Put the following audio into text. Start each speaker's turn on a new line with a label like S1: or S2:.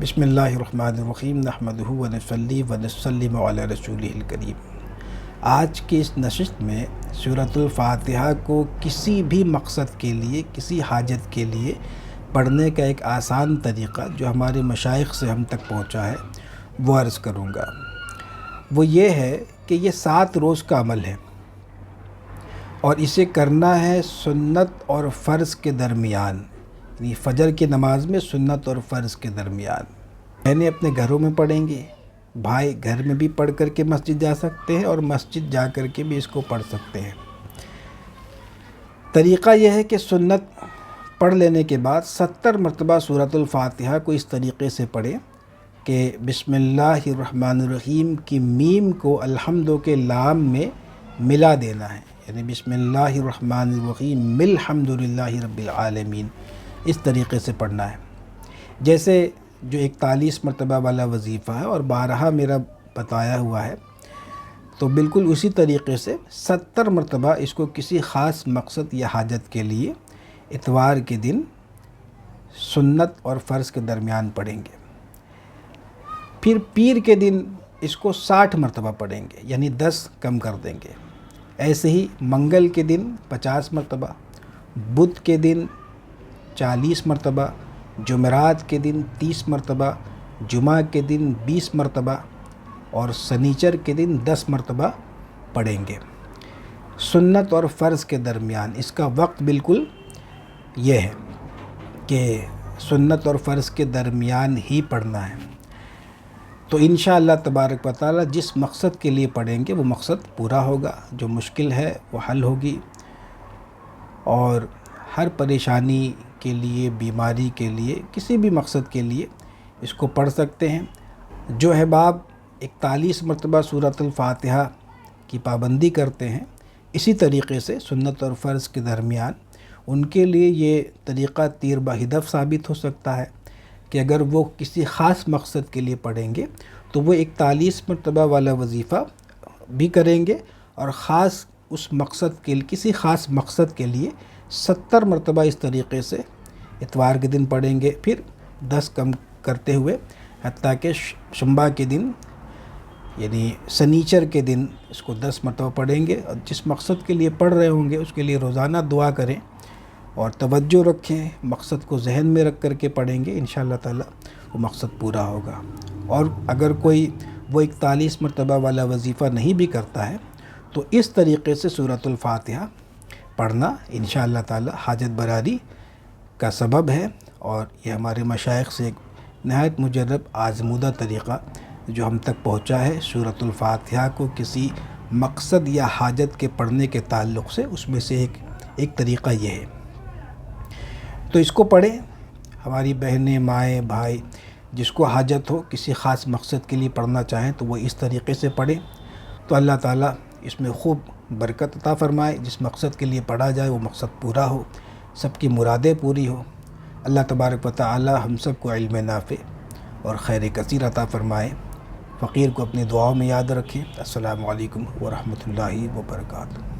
S1: بسم اللہ الرحمن الرحیم نحمدہ ونصلی ونسلم علی رسولہ الکریم۔ آج کی اس نشست میں سورۃ الفاتحہ کو کسی بھی مقصد کے لیے، کسی حاجت کے لیے پڑھنے کا ایک آسان طریقہ جو ہمارے مشائخ سے ہم تک پہنچا ہے وہ عرض کروں گا۔ وہ یہ ہے کہ یہ 7 روز کا عمل ہے اور اسے کرنا ہے سنت اور فرض کے درمیان، یعنی فجر کی نماز میں سنت اور فرض کے درمیان۔ بہنیں اپنے گھروں میں پڑھیں گے، بھائی گھر میں بھی پڑھ کر کے مسجد جا سکتے ہیں اور مسجد جا کر کے بھی اس کو پڑھ سکتے ہیں۔ طریقہ یہ ہے کہ سنت پڑھ لینے کے بعد 70 مرتبہ سورۃ الفاتحہ کو اس طریقے سے پڑھیں کہ بسم اللہ الرحمن الرحیم کی میم کو الحمد کے لام میں ملا دینا ہے، یعنی بسم اللہ الرحمن الرحیم الحمد للہ رب العالمین، اس طریقے سے پڑھنا ہے۔ جیسے جو 41 مرتبہ والا وظیفہ ہے اور 12 میرا بتایا ہوا ہے، تو بالکل اسی طریقے سے 70 مرتبہ اس کو کسی خاص مقصد یا حاجت کے لیے اتوار کے دن سنت اور فرض کے درمیان پڑھیں گے۔ پھر پیر کے دن اس کو 60 مرتبہ پڑھیں گے، یعنی 10 کم کر دیں گے۔ ایسے ہی منگل کے دن 50 مرتبہ، بدھ کے دن 40 مرتبہ، جمعرات کے دن 30 مرتبہ، جمعہ کے دن 20 مرتبہ اور سنیچر کے دن 10 مرتبہ پڑھیں گے سنت اور فرض کے درمیان۔ اس کا وقت بالکل یہ ہے کہ سنت اور فرض کے درمیان ہی پڑھنا ہے۔ تو انشاءاللہ تبارک و تعالی جس مقصد کے لیے پڑھیں گے وہ مقصد پورا ہوگا، جو مشکل ہے وہ حل ہوگی، اور ہر پریشانی کے لیے، بیماری کے لیے، کسی بھی مقصد کے لیے اس کو پڑھ سکتے ہیں۔ جو احباب 41 مرتبہ سورۃ الفاتحہ کی پابندی کرتے ہیں اسی طریقے سے سنت اور فرض کے درمیان، ان کے لیے یہ طریقہ تیر بہدف ثابت ہو سکتا ہے کہ اگر وہ کسی خاص مقصد کے لیے پڑھیں گے تو وہ 41 مرتبہ والا وظیفہ بھی کریں گے، اور خاص اس مقصد کے لیے، کسی خاص مقصد کے لیے 70 مرتبہ اس طریقے سے اتوار کے دن پڑھیں گے، پھر 10 کم کرتے ہوئے حتیٰ کہ شنبہ کے دن یعنی سنیچر کے دن اس کو 10 مرتبہ پڑھیں گے۔ اور جس مقصد کے لیے پڑھ رہے ہوں گے اس کے لیے روزانہ دعا کریں اور توجہ رکھیں، مقصد کو ذہن میں رکھ کر کے پڑھیں گے، انشاءاللہ تعالی وہ مقصد پورا ہوگا۔ اور اگر کوئی وہ 41 مرتبہ والا وظیفہ نہیں بھی کرتا ہے تو اس طریقے سے سورۃ الفاتحہ پڑھنا انشاءاللہ تعالی حاجت براری کا سبب ہے، اور یہ ہمارے مشائخ سے ایک نہایت مجرب آزمودہ طریقہ جو ہم تک پہنچا ہے سورۃ الفاتحہ کو کسی مقصد یا حاجت کے پڑھنے کے تعلق سے، اس میں سے ایک طریقہ یہ ہے۔ تو اس کو پڑھیں، ہماری بہنیں، مائیں، بھائی جس کو حاجت ہو، کسی خاص مقصد کے لیے پڑھنا چاہیں تو وہ اس طریقے سے پڑھیں، تو اللہ تعالیٰ اس میں خوب برکت عطا فرمائے۔ جس مقصد کے لیے پڑھا جائے وہ مقصد پورا ہو، سب کی مرادیں پوری ہو۔ اللہ تبارک و تعالی ہم سب کو علم نافع اور خیر کثیر عطا فرمائے۔ فقیر کو اپنی دعاؤں میں یاد رکھیں۔ السلام علیکم ورحمۃ اللہ وبرکاتہ۔